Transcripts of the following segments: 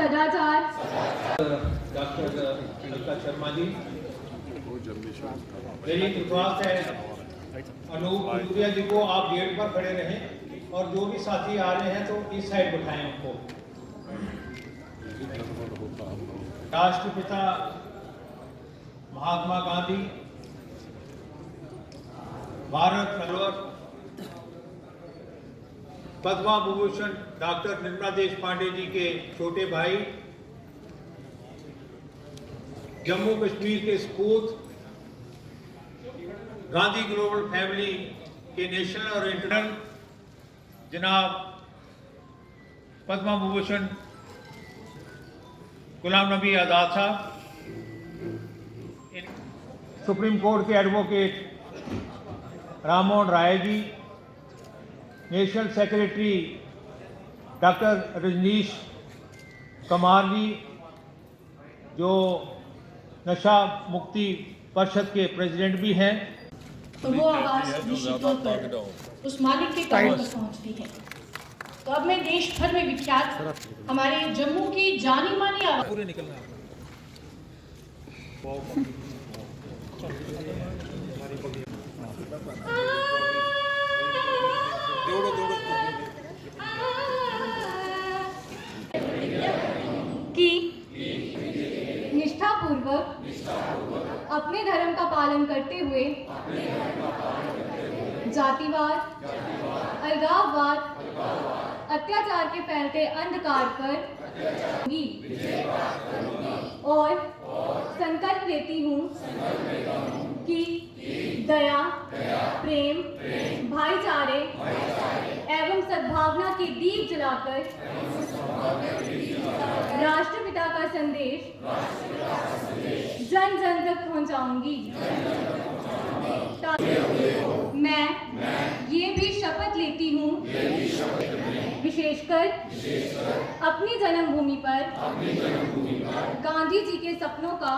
सदाचार डॉक्टर अलका शर्मा जी, मेरी रिक्वेस्ट है अनूप कुतुबिया जी को आप गेट पर खड़े रहें और जो भी साथी आ रहे हैं तो इस साइड बिठाएं उनको। राष्ट्रपिता महात्मा गांधी, भारत रत्न पद्मा विभूषण डॉक्टर निर्मला देश पांडे जी के छोटे भाई, जम्मू कश्मीर के सपूत, गांधी ग्लोबल फैमिली के नेशनल और इंटरनेशनल जनाब पद्मा विभूषण गुलाम नबी आज़ाद साहब, सुप्रीम कोर्ट के advocate Rammohan Rai ji, national secretary doctor Rajnish Kumar ji, जो नशा मुक्ति परिषद के प्रेसिडेंट भी हैं। तो वो आवाज़ निश्चित तौर पर उस मालिक के कानों तक पहुंचती है। तो अब मैं देश भर में विख्यात हमारे जम्मू की जानी मानी आवाज़ पूरे निकलना है। कि निष्ठापूर्वक अपने धर्म का पालन करते हुए जातिवाद, अलगाववाद, अत्याचार के फैलते अंधकार पर और संकल्प लेती हूँ कि दया, प्रेम, भाईचारे एवं सद्भावना के दीप जलाकर राष्ट्रपिता का संदेश जन जन तक पहुंचाऊंगी। मैं ये भी शपथ लेती हूँ विशेषकर अपनी जन्मभूमि पर गांधी जी के सपनों का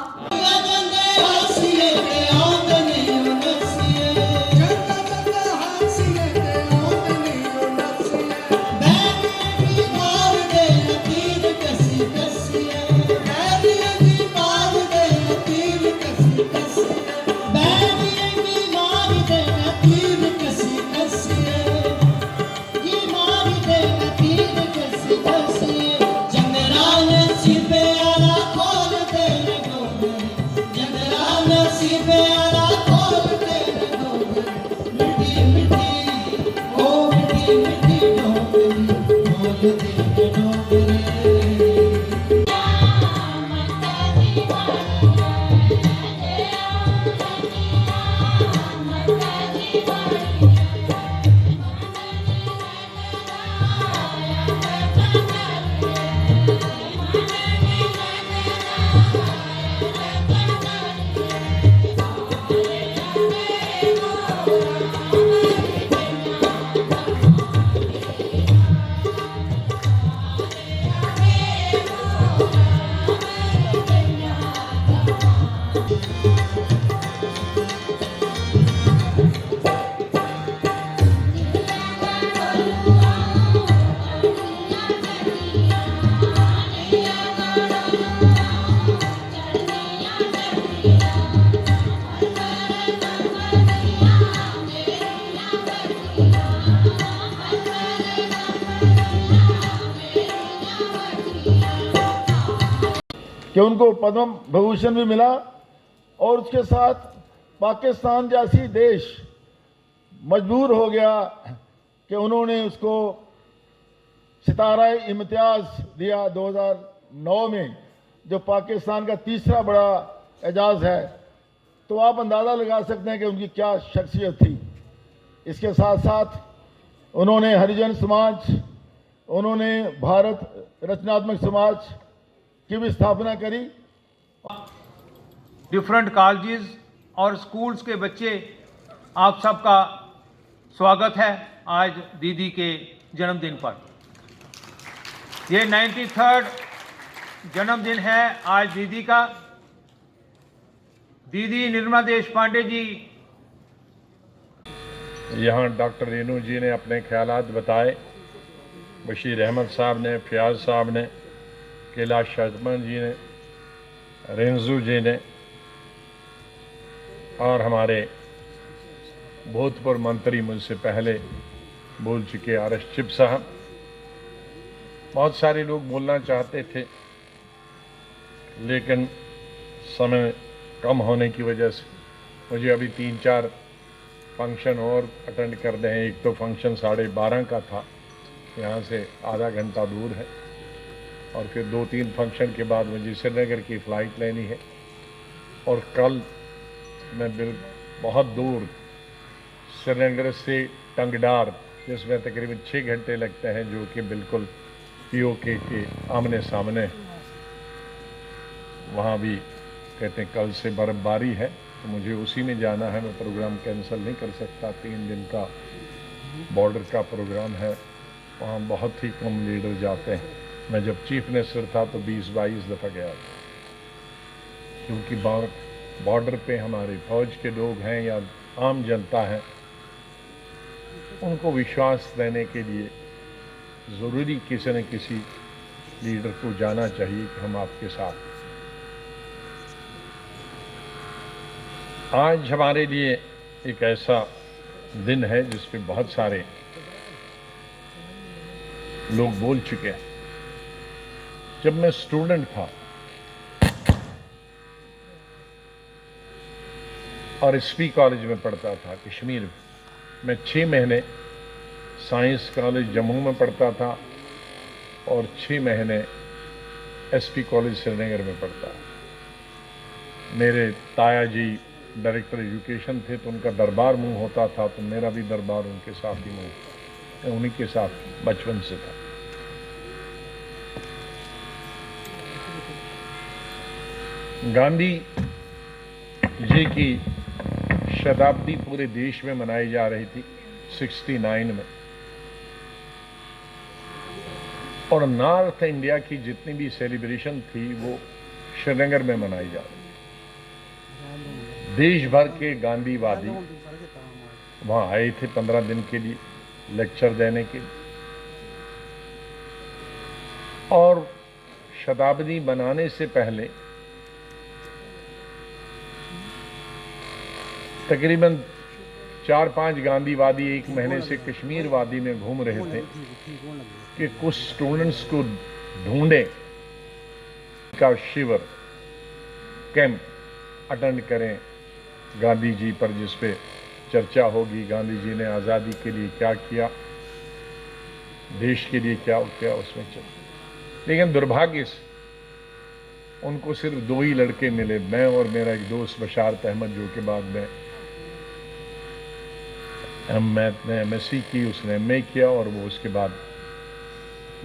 कि उनको पद्म विभूषण भी मिला और उसके साथ पाकिस्तान जैसी देश मजबूर हो गया कि उन्होंने उसको सितारा इम्तियाज दिया 2009 में, जो पाकिस्तान का तीसरा बड़ा एजाज़ है। तो आप अंदाज़ा लगा सकते हैं कि उनकी क्या शख्सियत थी। इसके साथ साथ उन्होंने हरिजन समाज, उन्होंने भारत रचनात्मक समाज की भी स्थापना करी। डिफरेंट कॉलेजेस और स्कूल्स के बच्चे, आप सबका स्वागत है आज दीदी के जन्मदिन पर। ये 93rd जन्मदिन है आज दीदी का। दीदी निर्मला देश पांडे जी, यहाँ डॉक्टर रेनू जी ने अपने ख्यालात बताए, बशीर अहमद साहब ने, फयाज साहब ने, कैलाश शर्मा जी ने, रेंजू जी ने और हमारे भूतपूर्व मंत्री मुझसे पहले बोल चुके आर.एस. चिप साहब, बहुत सारे लोग बोलना चाहते थे लेकिन समय कम होने की वजह से मुझे अभी 3-4 फंक्शन और अटेंड करने हैं। एक तो फंक्शन 12:30 का था, यहाँ से आधा घंटा दूर है, और फिर 2-3 फंक्शन के बाद मुझे श्रीनगर की फ़्लाइट लेनी है, और कल मैं बहुत दूर श्रीनगर से टंगडार, जिसमें तकरीबन 6 घंटे लगते हैं, जो कि बिल्कुल पीओके के आमने सामने, वहाँ भी कहते हैं कल से बर्फबारी है, तो मुझे उसी में जाना है। मैं प्रोग्राम कैंसिल नहीं कर सकता। 3 दिन का बॉर्डर का प्रोग्राम है, वहाँ बहुत ही कम लीडर जाते हैं। मैं जब चीफ मिनिस्टर था तो 20-22 दफ़ा गया था, क्योंकि बॉर्डर पे हमारे फौज के लोग हैं या आम जनता है, उनको विश्वास देने के लिए ज़रूरी किसी न किसी लीडर को जाना चाहिए कि हम आपके साथ। आज हमारे लिए एक ऐसा दिन है जिस पे बहुत सारे लोग बोल चुके हैं। जब मैं स्टूडेंट था और एसपी कॉलेज में पढ़ता था कश्मीर में, मैं 6 महीने साइंस कॉलेज जम्मू में पढ़ता था और 6 महीने एसपी कॉलेज श्रीनगर में पढ़ता। मेरे ताया जी डायरेक्टर एजुकेशन थे, तो उनका दरबार मुंह होता था, तो मेरा भी दरबार उनके साथ ही मुंह, उन्हीं के साथ बचपन से था। गांधी जी की शताब्दी पूरे देश में मनाई जा रही थी 69 में, और नॉर्थ इंडिया की जितनी भी सेलिब्रेशन थी वो श्रीनगर में मनाई जा रही थी। देश भर के गांधीवादी वहां आए थे 15 दिन के लिए लेक्चर देने के लिए, और शताब्दी बनाने से पहले तकरीबन 4-5 गांधीवादी 1 महीने से कश्मीर वादी में घूम रहे थे कि कुछ स्टूडेंट्स को ढूंढे का शिविर कैंप अटेंड करें गांधी जी पर, जिस पे चर्चा होगी गांधी जी ने आज़ादी के लिए क्या किया, देश के लिए क्या किया, उसमें चर्चा। लेकिन दुर्भाग्य से उनको सिर्फ 2 ही लड़के मिले, मैं और मेरा एक दोस्त बशारत अहमद, जो कि बाद में मैंने MSc की, उसने MA किया, और वो उसके बाद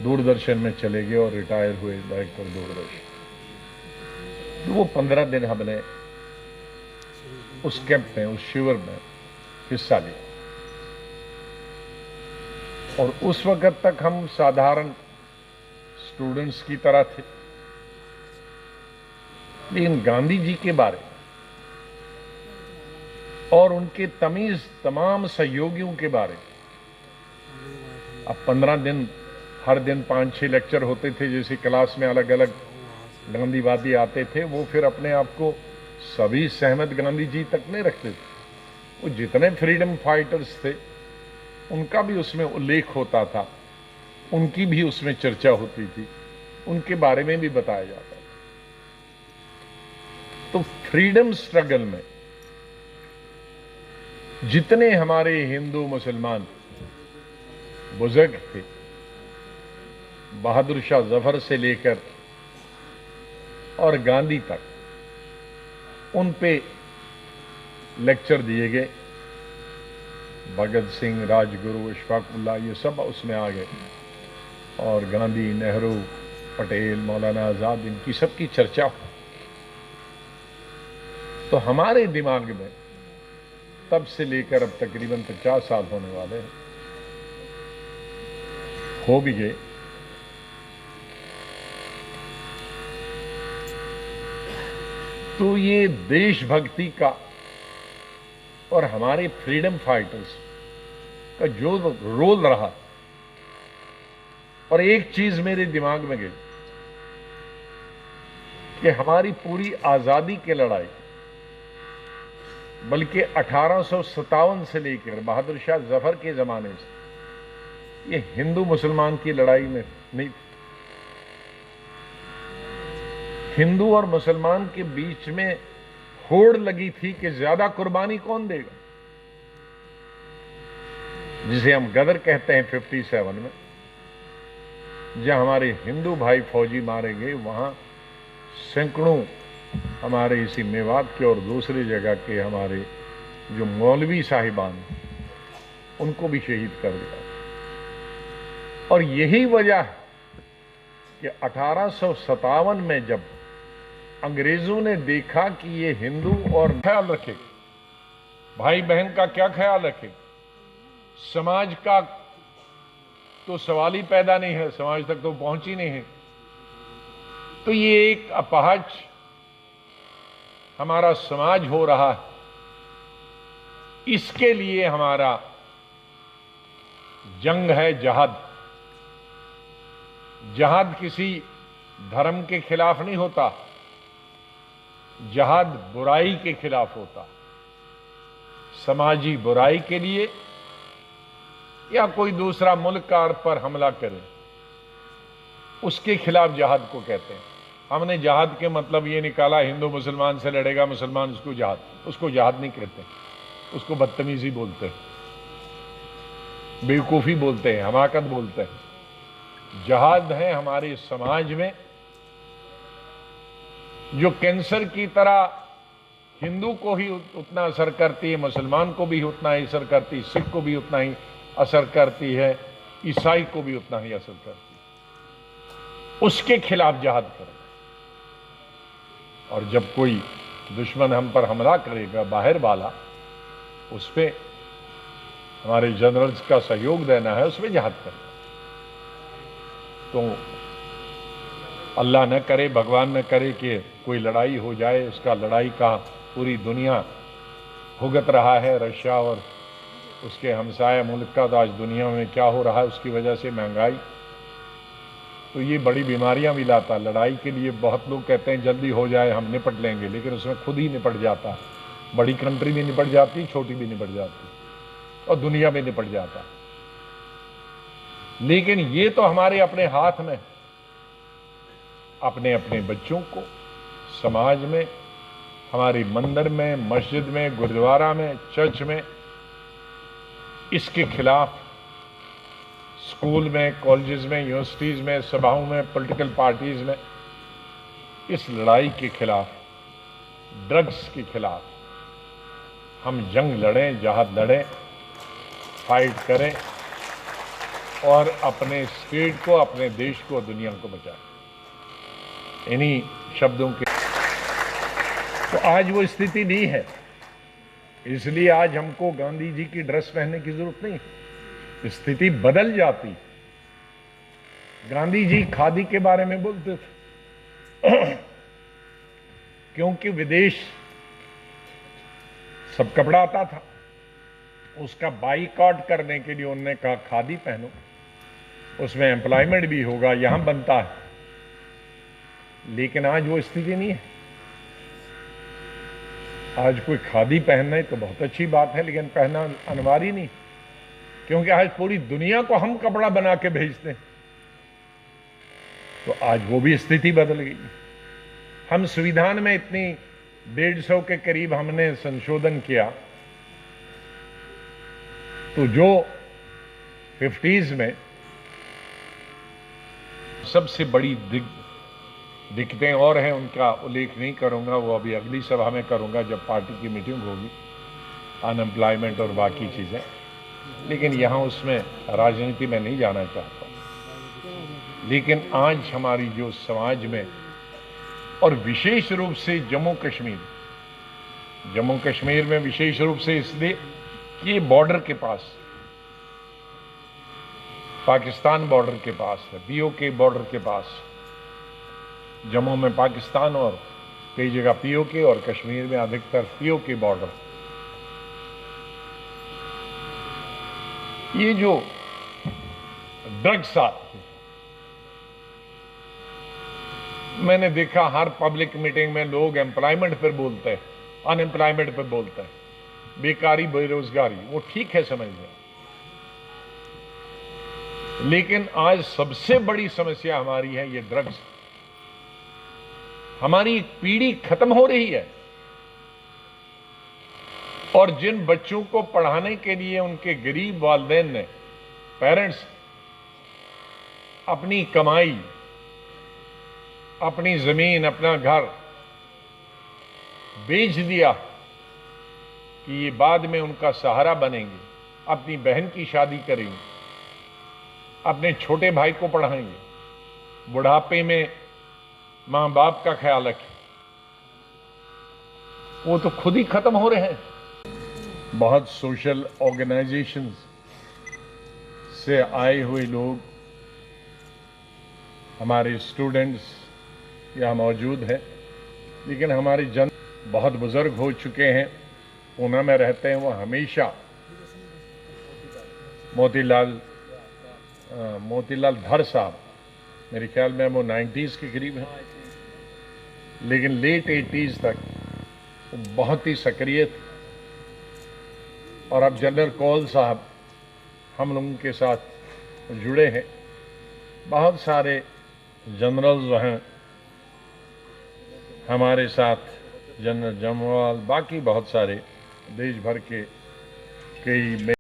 दूरदर्शन में चले गए और रिटायर हुए डायरेक्टर दूरदर्शन। तो वो 15 दिन हमने उस कैंप में, उस शिविर में हिस्सा लिया, और उस वक्त तक हम साधारण स्टूडेंट्स की तरह थे, लेकिन गांधी जी के बारे में और उनके तमाम सहयोगियों के बारे में, अब 15 दिन हर दिन 5-6 लेक्चर होते थे, जैसे क्लास में अलग अलग गांधीवादी आते थे, वो फिर अपने आप को सभी सहमत गांधी जी तक नहीं रखते थे। वो जितने फ्रीडम फाइटर्स थे उनका भी उसमें उल्लेख होता था, उनकी भी उसमें चर्चा होती थी, उनके बारे में भी बताया जाता था। तो फ्रीडम स्ट्रगल में जितने हमारे हिंदू मुसलमान बुजुर्ग थे, बहादुर शाह जफर से लेकर और गांधी तक, उन पे लेक्चर दिए गए। भगत सिंह, राजगुरु, इशफाक उल्लाह, ये सब उसमें आ गए, और गांधी, नेहरू, पटेल, मौलाना आज़ाद, इनकी सबकी चर्चा हो। तो हमारे दिमाग में तब से लेकर अब तकरीबन 50 साल होने वाले हैं, हो भी गए, तो ये देशभक्ति का और हमारे फ्रीडम फाइटर्स का जो रोल रहा, और एक चीज मेरे दिमाग में गई कि हमारी पूरी आज़ादी की लड़ाई, बल्कि 1857 से लेकर बहादुर शाह जफर के ज़माने से ये हिंदू मुसलमान की लड़ाई में नहीं, हिंदू और मुसलमान के बीच में होड़ लगी थी कि ज्यादा कुर्बानी कौन देगा, जिसे हम गदर कहते हैं 57 में, जहां हमारे हिंदू भाई फौजी मारे गए, वहां सैकड़ों हमारे इसी मेवात के और दूसरी जगह के हमारे जो मौलवी साहिबान उनको भी शहीद कर दिया। और यही वजह है कि 1857 में जब अंग्रेजों ने देखा कि ये हिंदू और ख्याल रखे, भाई बहन का क्या ख्याल रखे, समाज का तो सवाल ही पैदा नहीं है, समाज तक तो पहुंच ही नहीं है, तो ये एक अपहाज हमारा समाज हो रहा है, इसके लिए हमारा जंग है जहाद। जहाद किसी धर्म के खिलाफ नहीं होता, जहाद बुराई के खिलाफ होता, समाजी बुराई के लिए, या कोई दूसरा मुल्क का पर हमला करे उसके खिलाफ जहाद को कहते हैं। हमने जहाद के मतलब ये निकाला हिंदू मुसलमान से लड़ेगा, मुसलमान उसको जहाद नहीं कहते, उसको बदतमीजी बोलते हैं, बेवकूफी बोलते हैं, हमाकत बोलते हैं। जहाद है हमारे समाज में जो कैंसर की तरह हिंदू को ही उतना असर करती है, मुसलमान को भी उतना ही असर करती है, सिख को भी उतना ही असर करती है, ईसाई को भी उतना ही असर करती है, उसके खिलाफ जहाद करें। और जब कोई दुश्मन हम पर हमला करेगा बाहर वाला, उस पर हमारे जनरल्स का सहयोग देना है, उसमें जहाद करना। तो अल्लाह न करे, भगवान न करे कि कोई लड़ाई हो जाए, उसका लड़ाई का पूरी दुनिया भुगत रहा है, रशिया और उसके हमसाया मुल्क का। तो आज दुनिया में क्या हो रहा है उसकी वजह से महंगाई, तो ये बड़ी बीमारियां भी लाता। लड़ाई के लिए बहुत लोग कहते हैं जल्दी हो जाए हम निपट लेंगे, लेकिन उसमें खुद ही निपट जाता है। बड़ी कंट्री भी निपट जाती, छोटी भी निपट जाती, और दुनिया में निपट जाता। लेकिन ये तो हमारे अपने हाथ में, अपने अपने बच्चों को समाज में, हमारी मंदिर में, मस्जिद में, गुरुद्वारा में, चर्च में इसके खिलाफ, स्कूल में, कॉलेजेस में, यूनिवर्सिटीज में, सभाओं में, पॉलिटिकल पार्टीज में इस लड़ाई के खिलाफ, ड्रग्स के खिलाफ हम जंग लड़ें, जहाद लड़ें, फाइट करें और अपने स्टेट को, अपने देश को, दुनिया को बचाएं। इन्हीं शब्दों के तो आज वो स्थिति नहीं है, इसलिए आज हमको गांधी जी की ड्रेस पहनने की जरूरत नहीं। स्थिति बदल जाती। गांधी जी खादी के बारे में बोलते थे क्योंकि विदेश सब कपड़ा आता था, उसका बाइकआउट करने के लिए उन्होंने कहा खादी पहनो, उसमें एम्प्लॉयमेंट भी होगा, यहां बनता है। लेकिन आज वो स्थिति नहीं है। आज कोई खादी पहनना है तो बहुत अच्छी बात है, लेकिन पहनना अनिवार्य नहीं, क्योंकि आज पूरी दुनिया को हम कपड़ा बना के भेजते हैं। तो आज वो भी स्थिति बदल गई। हम संविधान में इतनी 150 के करीब हमने संशोधन किया, तो जो 50s में सबसे बड़ी दिक्कतें और हैं, उनका उल्लेख नहीं करूंगा, वो अभी अगली सभा में करूंगा जब पार्टी की मीटिंग होगी, अनएम्प्लॉयमेंट और बाकी चीजें। लेकिन यहां उसमें राजनीति में नहीं जाना चाहता। लेकिन आज हमारी जो समाज में, और विशेष रूप से जम्मू कश्मीर में विशेष रूप से इसलिए कि ये बॉर्डर के पास, पाकिस्तान बॉर्डर के पास है, पीओके बॉर्डर के पास, जम्मू में पाकिस्तान और कई जगह पीओके, और कश्मीर में अधिकतर पीओके बॉर्डर। ये जो ड्रग्स आते, मैंने देखा हर पब्लिक मीटिंग में लोग एम्प्लॉयमेंट पर बोलते हैं, अनएम्प्लॉयमेंट पर बोलते हैं, बेकारी, बेरोजगारी, वो ठीक है समझना, लेकिन आज सबसे बड़ी समस्या हमारी है ये ड्रग्स। हमारी एक पीढ़ी खत्म हो रही है और जिन बच्चों को पढ़ाने के लिए उनके गरीब वालिदैन ने, पेरेंट्स, अपनी कमाई, अपनी जमीन, अपना घर बेच दिया कि ये बाद में उनका सहारा बनेंगे, अपनी बहन की शादी करेंगे, अपने छोटे भाई को पढ़ाएंगे, बुढ़ापे में मां बाप का ख्याल रखें, वो तो खुद ही खत्म हो रहे हैं। बहुत सोशल ऑर्गेनाइजेशंस से आए हुए लोग, हमारे स्टूडेंट्स यहाँ मौजूद हैं, लेकिन हमारे जन बहुत बुजुर्ग हो चुके हैं, पूना में रहते हैं, वो हमेशा मोतीलाल धर साहब, मेरे ख्याल में वो 90s के करीब हैं, लेकिन लेट 80s तक वो बहुत ही सक्रिय थे। और अब जनरल कौल साहब हम लोगों के साथ जुड़े हैं। बहुत सारे जनरल्स हैं हमारे साथ, जनरल जमवाल, बाकी बहुत सारे देश भर के कई